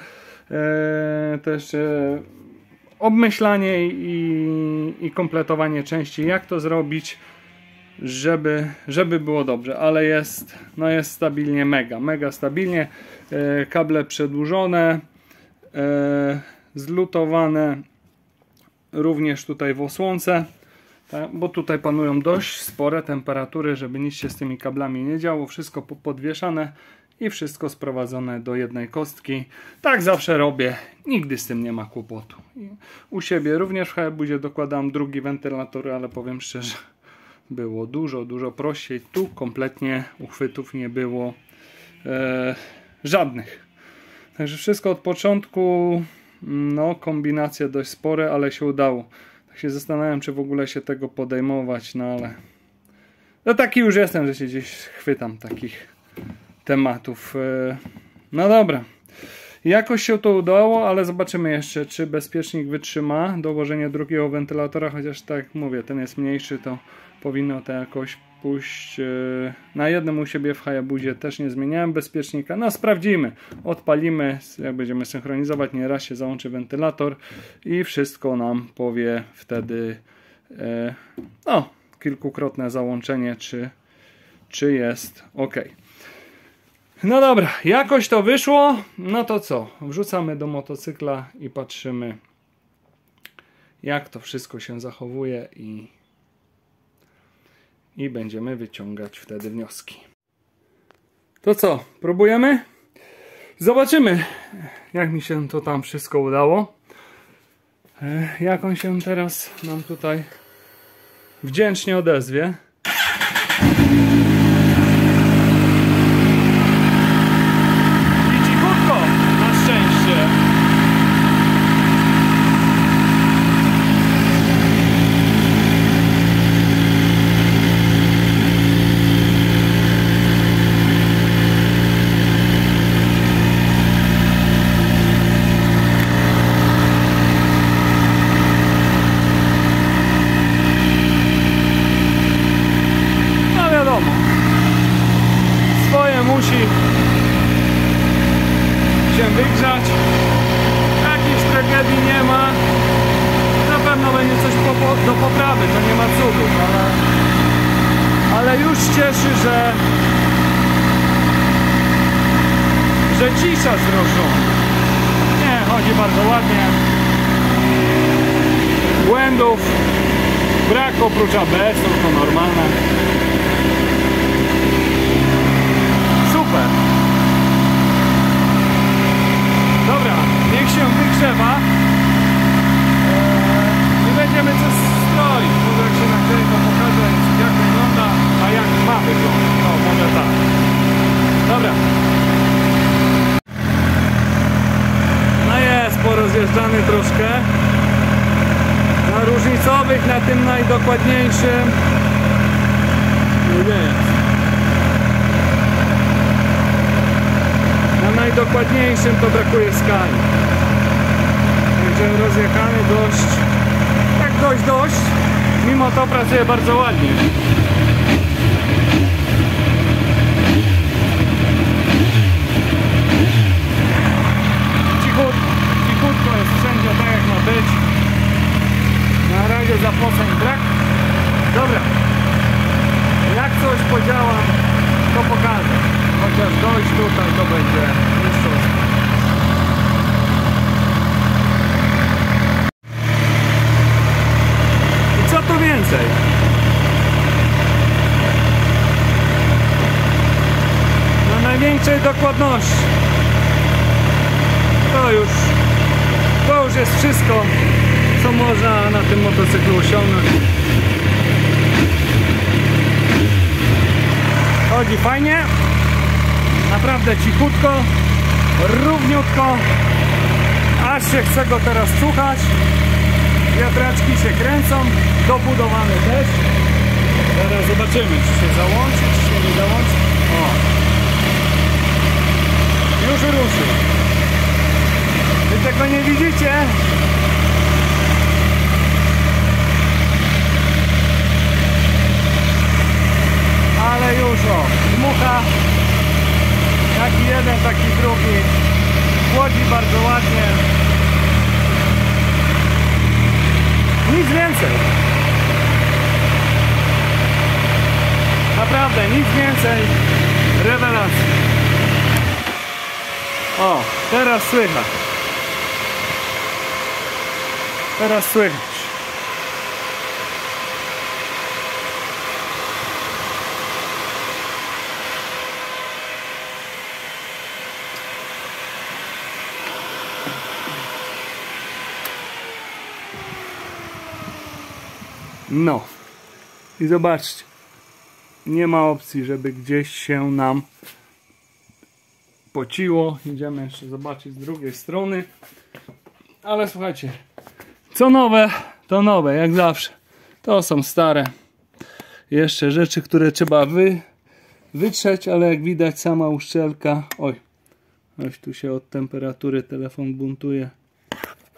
też obmyślanie i kompletowanie części, jak to zrobić, żeby było dobrze, ale jest stabilnie, mega stabilnie. Kable przedłużone, zlutowane również tutaj w osłonce, bo tutaj panują dość spore temperatury, żeby nic się z tymi kablami nie działo. Wszystko podwieszane i wszystko sprowadzone do jednej kostki. Tak zawsze robię, nigdy z tym nie ma kłopotu. I u siebie również w Hayabusie dokładam drugi wentylator, ale powiem szczerze, było dużo prościej. Tu kompletnie uchwytów nie było żadnych. Także wszystko od początku no kombinacje dość spore, ale się udało. Tak się zastanawiam, czy w ogóle się tego podejmować, no ale no taki już jestem, że się gdzieś chwytam takich tematów. No dobra. Jakoś się to udało, ale zobaczymy jeszcze, czy bezpiecznik wytrzyma dołożenie drugiego wentylatora, chociaż tak jak mówię, ten jest mniejszy, to powinno to jakoś pójść. Na jednym u siebie w Hayabusie też nie zmieniałem bezpiecznika. No sprawdzimy, odpalimy, jak będziemy synchronizować, nieraz się załączy wentylator i wszystko nam powie wtedy no, kilkukrotne załączenie, czy jest ok. No dobra, jakoś to wyszło. No to co? Wrzucamy do motocykla i patrzymy, jak to wszystko się zachowuje i będziemy wyciągać wtedy wnioski. To co? Próbujemy? Zobaczymy, jak mi się to tam wszystko udało. Jak on się teraz nam tutaj wdzięcznie odezwie. Musi się wygrzać. Jakiejś tragedii nie ma. Na pewno będzie coś do poprawy, to nie ma cudów, ale już cieszy, że cisza zrożona. Nie, chodzi bardzo ładnie. Błędów brak oprócz ABS-u, to normalne. Dobra, niech się wygrzewa i będziemy coś stroić. Może jak się nagrzeje, to pokażę, jak wygląda, a jak ma wyglądać. No, może tak. Dobra. No jest porozjeżdżany troszkę. Na różnicowych, na tym najdokładniejszym nie jest. Najdokładniejszym to brakuje skali. Także rozjechany dość. Mimo to pracuje bardzo ładnie. Cichutko jest wszędzie tak jak ma być. Na razie zapoceń brak. Dobra. Jak coś podziałam, to pokażę. Chociaż dojść tutaj to będzie mistrzostwo. I co tu więcej? Na największej dokładności. To już jest wszystko, co można na tym motocyklu osiągnąć. Chodzi fajnie. Naprawdę cichutko, równiutko, aż się chce go teraz słuchać. Wiatraczki się kręcą, dobudowane też. Teraz zobaczymy, czy się załączy, czy się nie załączy. O, już ruszył. Wy tego nie widzicie? Ale już dmucha. Taki jeden, taki drugi. Chłodzi bardzo ładnie. Nic więcej. Naprawdę, nic więcej. Rewelacja. O, teraz słychać. Teraz słychać. No i zobaczcie, nie ma opcji, żeby gdzieś się nam pociło. Idziemy jeszcze zobaczyć z drugiej strony. ale słuchajcie, co nowe, to nowe, jak zawsze. To są stare. Jeszcze rzeczy, które trzeba wytrzeć, ale jak widać sama uszczelka. Oj, tu się od temperatury telefon buntuje.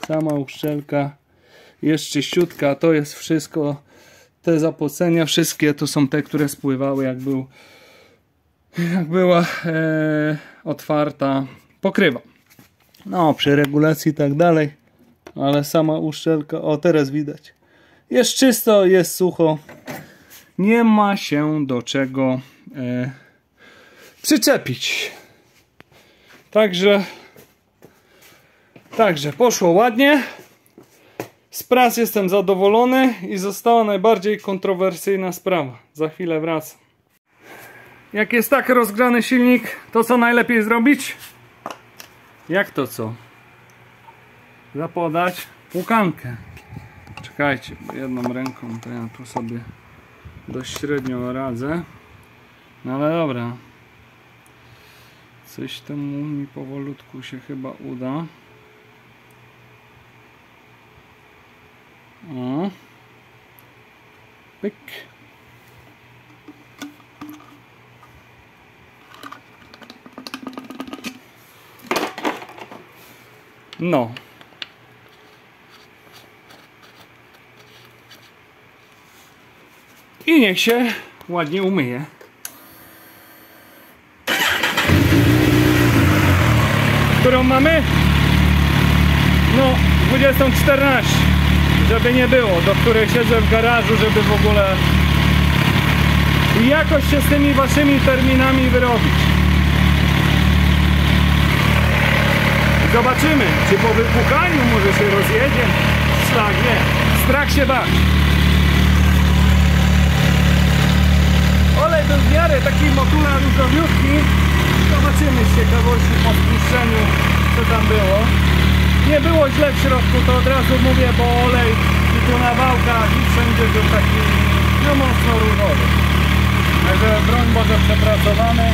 Sama uszczelka jest czyściutka, to jest wszystko. Te zapocenia wszystkie to są te, które spływały jak była otwarta pokrywa. No, przy regulacji i tak dalej, ale sama uszczelka, o teraz widać. Jest czysto, jest sucho. Nie ma się do czego przyczepić. Także poszło ładnie. Z prac jestem zadowolony i została najbardziej kontrowersyjna sprawa. Za chwilę wracam. Jak jest tak rozgrzany silnik, to co najlepiej zrobić? Jak to co? Zapodać płukankę. Czekajcie, bo jedną ręką to ja tu sobie dość średnio radzę. No ale dobra. Coś temu mi powolutku się chyba uda. O. Pyk. No. I niech się ładnie umyje. Którą mamy? No, 20:14. Żeby nie było, do której siedzę w garażu, żeby w ogóle jakoś się z tymi waszymi terminami wyrobić. Zobaczymy, czy po wypukaniu może się rozjedzie. Szlak nie. Strach się bać. Olej był w miarę taki motula różowiutki. Zobaczymy z ciekawości po spuszczeniu, co tam było. Nie było źle w środku, to od razu mówię, bo olej i tu na wałkach i wszędzie był taki no mocno różowy. Także broń Boże przepracowany.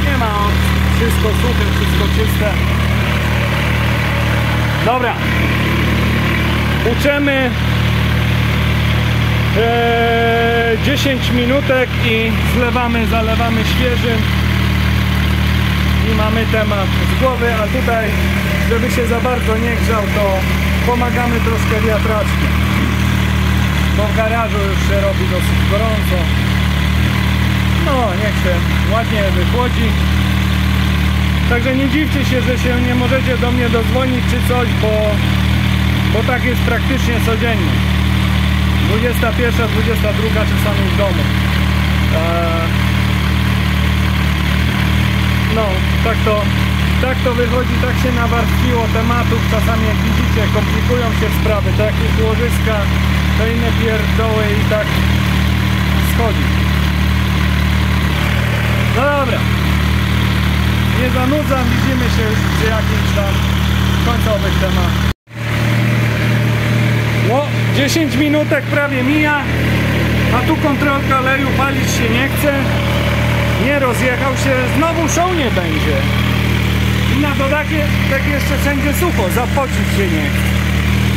Nie ma wszystko suche, wszystko czyste. Dobra. Uczemy 10 minutek i zalewamy świeżym i mamy temat z głowy, a tutaj, żeby się za bardzo nie grzał, to pomagamy troszkę wiatraczkiem, bo w garażu już się robi dosyć gorąco. No, niech się ładnie wychłodzi. Także nie dziwcie się, że się nie możecie do mnie dodzwonić czy coś, bo tak jest praktycznie codziennie. 21, 22 czasami w domu. No, tak to wychodzi, tak się nawarstwiło tematów. Czasami jak widzicie, komplikują się sprawy, to jakieś łożyska, to inne pierdoły i tak schodzi. No dobra. Nie zanudzam, widzimy się już przy jakimś tam końcowych tematach. No, 10 minutek prawie mija, a tu kontrolka oleju, palić się nie chce, nie rozjechał się, znowu show nie będzie. I na dodatek tak jeszcze wszędzie sucho, zapocić się nie chce.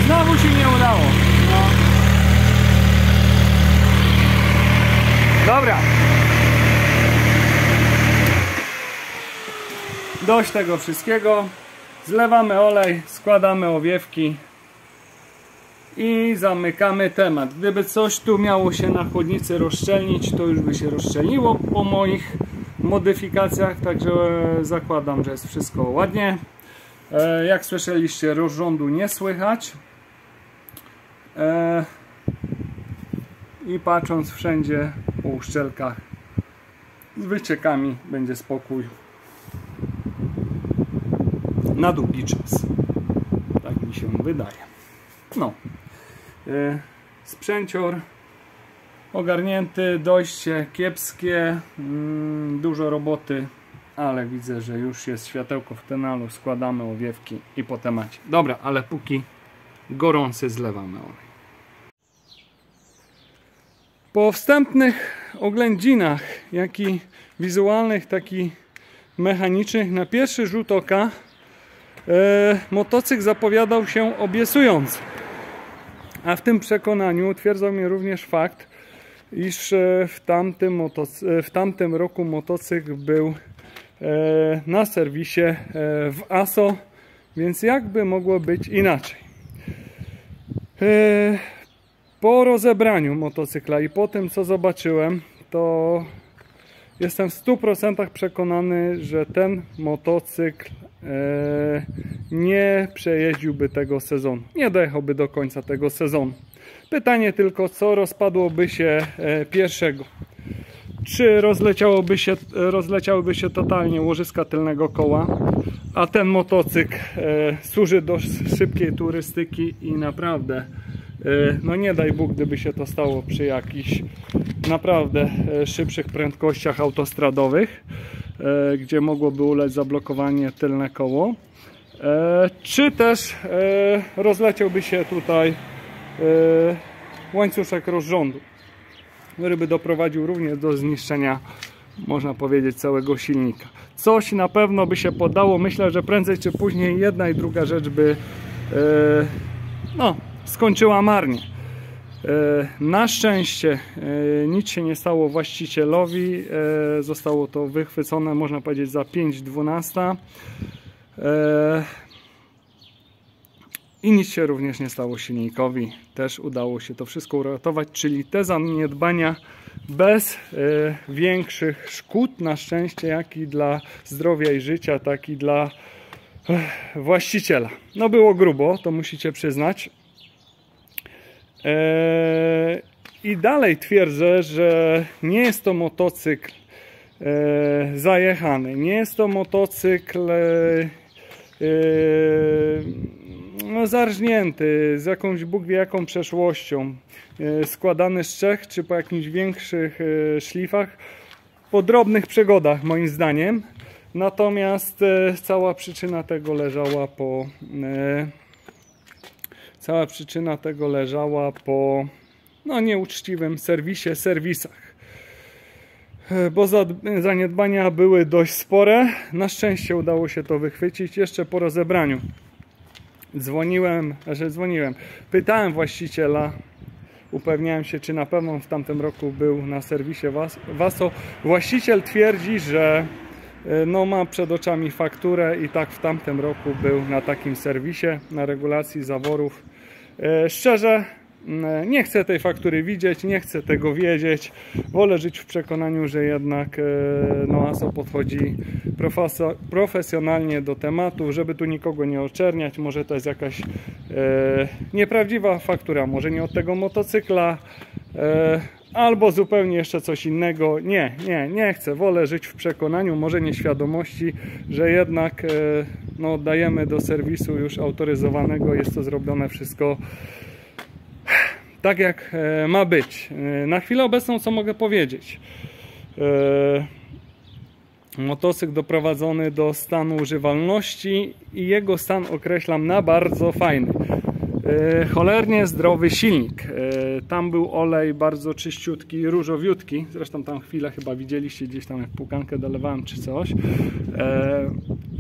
Znowu się nie udało. No. Dobra. Dość tego wszystkiego. Zlewamy olej, składamy owiewki i zamykamy temat. Gdyby coś tu miało się na chłodnicy rozszczelnić, to już by się rozszczelniło po moich modyfikacjach, także zakładam, że jest wszystko ładnie. Jak słyszeliście, rozrządu nie słychać. I patrząc wszędzie po uszczelkach z wyciekami będzie spokój na długi czas. Tak mi się wydaje. No. Sprzęcior ogarnięty, dojście kiepskie, dużo roboty, ale widzę, że już jest światełko w tenalu, składamy owiewki i po temacie. Dobra, ale póki gorący zlewamy olej. Po wstępnych oględzinach, jak i wizualnych, tak i mechanicznych na pierwszy rzut oka motocykl zapowiadał się obiecująco. A w tym przekonaniu utwierdzał mnie również fakt, iż w tamtym roku motocykl był na serwisie w ASO, więc jakby mogło być inaczej. Po rozebraniu motocykla i po tym, co zobaczyłem, to jestem w 100% przekonany, że ten motocykl nie przejeździłby tego sezonu. Nie dojechałby do końca tego sezonu. Pytanie tylko, co rozpadłoby się pierwszego. Czy rozleciałyby się totalnie łożyska tylnego koła, a ten motocykl służy do szybkiej turystyki i naprawdę, no nie daj Bóg, gdyby się to stało przy jakichś naprawdę szybszych prędkościach autostradowych, gdzie mogłoby ulec zablokowanie tylne koło, czy też rozleciałby się tutaj łańcuszek rozrządu, który by doprowadził również do zniszczenia, można powiedzieć, całego silnika. Coś na pewno by się podało. Myślę, że prędzej czy później jedna i druga rzecz by skończyła marnie. Na szczęście nic się nie stało właścicielowi. Zostało to wychwycone, można powiedzieć, za 5:12. I nic się również nie stało silnikowi. Też udało się to wszystko uratować, czyli te zaniedbania bez większych szkód, na szczęście, jak i dla zdrowia i życia, tak i dla właściciela. No było grubo, to musicie przyznać. I dalej twierdzę, że nie jest to motocykl zajechany, nie jest to motocykl zarżnięty, z jakąś Bóg wie jaką przeszłością, składany z Czech, czy po jakichś większych szlifach, po drobnych przygodach moim zdaniem. Natomiast cała przyczyna tego leżała po nieuczciwym serwisach. Bo zaniedbania były dość spore. Na szczęście udało się to wychwycić jeszcze po rozebraniu. Pytałem właściciela, upewniałem się, czy na pewno w tamtym roku był na serwisie WASO. Właściciel twierdzi, że ma przed oczami fakturę i tak w tamtym roku był na takim serwisie, na regulacji zaworów. Szczerze, nie chcę tej faktury widzieć, nie chcę tego wiedzieć. Wolę żyć w przekonaniu, że jednak ASO podchodzi profesjonalnie do tematu, żeby tu nikogo nie oczerniać. Może to jest jakaś nieprawdziwa faktura, może nie od tego motocykla, albo zupełnie jeszcze coś innego. Nie chcę. Wolę żyć w przekonaniu, może nieświadomości, że jednak oddajemy do serwisu już autoryzowanego. Jest to zrobione wszystko tak, jak ma być. Na chwilę obecną co mogę powiedzieć? Motocykl doprowadzony do stanu używalności i jego stan określam na bardzo fajny. Cholernie zdrowy silnik. Tam był olej bardzo czyściutki, różowiutki. Zresztą tam chwilę chyba widzieliście, gdzieś tam jak płukankę dolewałem czy coś.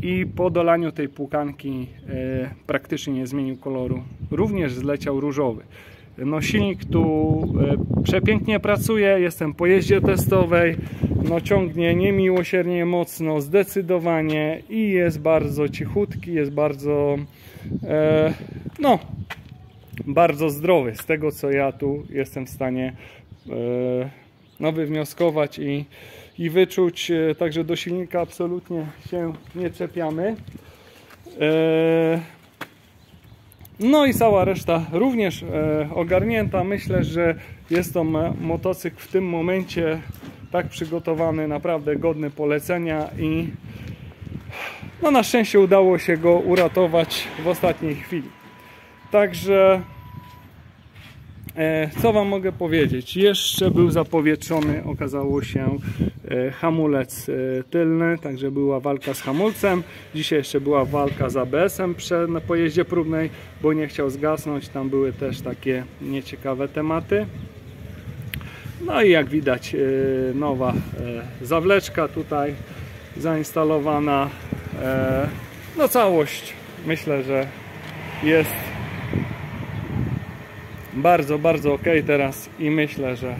I po dolaniu tej płukanki praktycznie nie zmienił koloru. Również zleciał różowy. Silnik tu przepięknie pracuje. Jestem po jeździe testowej. Ciągnie niemiłosiernie mocno, zdecydowanie i jest bardzo cichutki, jest bardzo bardzo zdrowy, z tego co ja tu jestem w stanie wywnioskować i wyczuć. Także do silnika absolutnie się nie czepiamy. I cała reszta również ogarnięta. Myślę, że jest to motocykl w tym momencie tak przygotowany, naprawdę godny polecenia i na szczęście udało się go uratować w ostatniej chwili. Także co wam mogę powiedzieć? Jeszcze był zapowietrzony, okazało się, hamulec tylny, także była walka z hamulcem. Dzisiaj jeszcze była walka z ABS-em na pojeździe próbnej, bo nie chciał zgasnąć. Tam były też takie nieciekawe tematy. I jak widać, nowa zawleczka tutaj zainstalowana. No całość myślę, że jest bardzo, bardzo ok teraz i myślę, że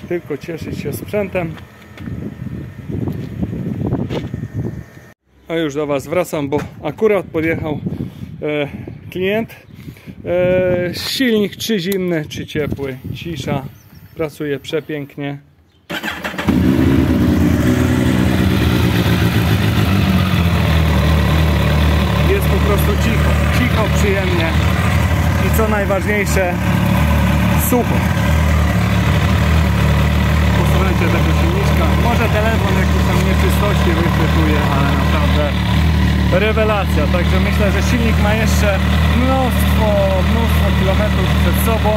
tylko cieszyć się sprzętem. A już do Was wracam, bo akurat podjechał klient. Silnik czy zimny, czy ciepły, cisza, pracuje przepięknie. Jest po prostu cicho, przyjemnie i co najważniejsze, sucho. Posłuchajcie tego silniczka. Może telefon jakieś tam nieczystości wychwytuje, ale naprawdę rewelacja. Także myślę, że silnik ma jeszcze mnóstwo kilometrów przed sobą.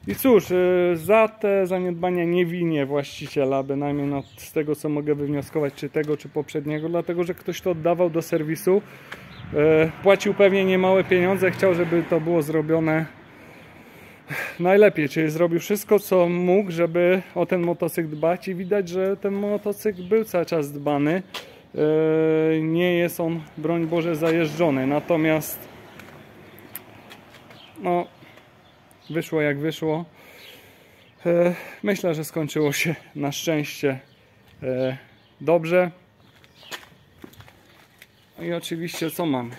I cóż, za te zaniedbania nie winię właściciela, bynajmniej no, z tego co mogę wywnioskować, czy tego, czy poprzedniego, dlatego że ktoś to oddawał do serwisu, płacił pewnie niemałe pieniądze, chciał, żeby to było zrobione najlepiej, czyli zrobił wszystko co mógł, żeby o ten motocykl dbać i widać, że ten motocykl był cały czas dbany, nie jest on, broń Boże, zajeżdżony, natomiast no wyszło jak wyszło. Myślę, że skończyło się na szczęście dobrze. I oczywiście co mamy?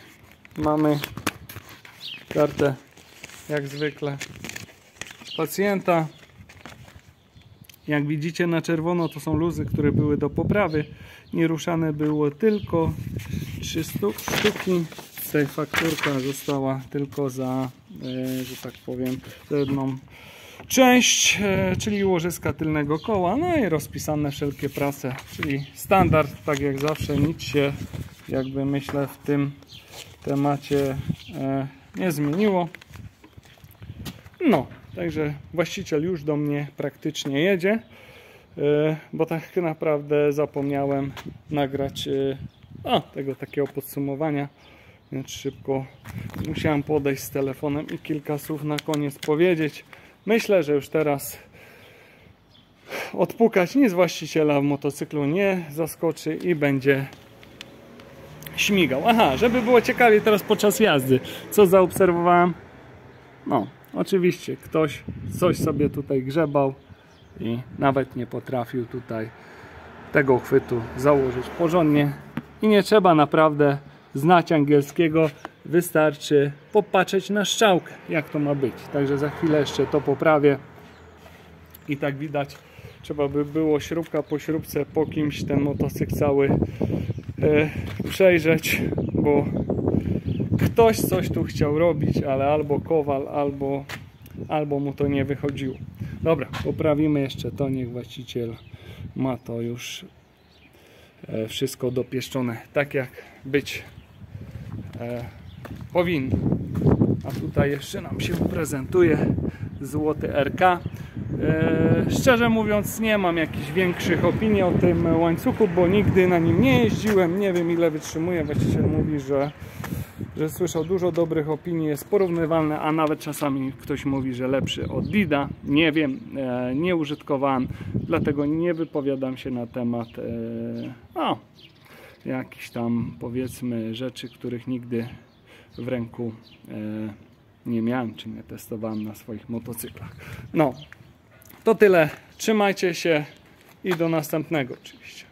Mamy kartę jak zwykle pacjenta. Jak widzicie na czerwono to są luzy, które były do poprawy. Nieruszane było tylko 3 sztuki. Tutaj fakturka została tylko za, że tak powiem, jedną część, czyli łożyska tylnego koła, no i rozpisane wszelkie prace, czyli standard, tak jak zawsze, nic się jakby myślę w tym temacie nie zmieniło. No, także właściciel już do mnie praktycznie jedzie, bo tak naprawdę zapomniałem nagrać tego takiego podsumowania. Więc szybko musiałem podejść z telefonem i kilka słów na koniec powiedzieć. Myślę, że już teraz odpukać nic właściciela w motocyklu nie zaskoczy i będzie śmigał. Aha, żeby było ciekawie teraz podczas jazdy, co zaobserwowałem? No, oczywiście ktoś coś sobie tutaj grzebał i nawet nie potrafił tutaj tego chwytu założyć porządnie i nie trzeba naprawdę znać angielskiego, wystarczy popatrzeć na strzałkę, jak to ma być. Także za chwilę jeszcze to poprawię. I tak widać, trzeba by było śrubka po śrubce po kimś ten motocykl cały przejrzeć, bo ktoś coś tu chciał robić, ale albo kowal, albo mu to nie wychodziło. Dobra, poprawimy jeszcze to, niech właściciel ma to już wszystko dopieszczone, tak jak być powinno. A tutaj jeszcze nam się prezentuje złoty RK. Szczerze mówiąc nie mam jakichś większych opinii o tym łańcuchu, bo nigdy na nim nie jeździłem, nie wiem ile wytrzymuje. Właściciel mówi, że słyszał dużo dobrych opinii, jest porównywalny, a nawet czasami ktoś mówi, że lepszy od Dida. Nie wiem, nie użytkowałem, dlatego nie wypowiadam się na temat jakichś tam, powiedzmy, rzeczy, których nigdy w ręku nie miałem, czy nie testowałem na swoich motocyklach. No, to tyle. Trzymajcie się i do następnego oczywiście.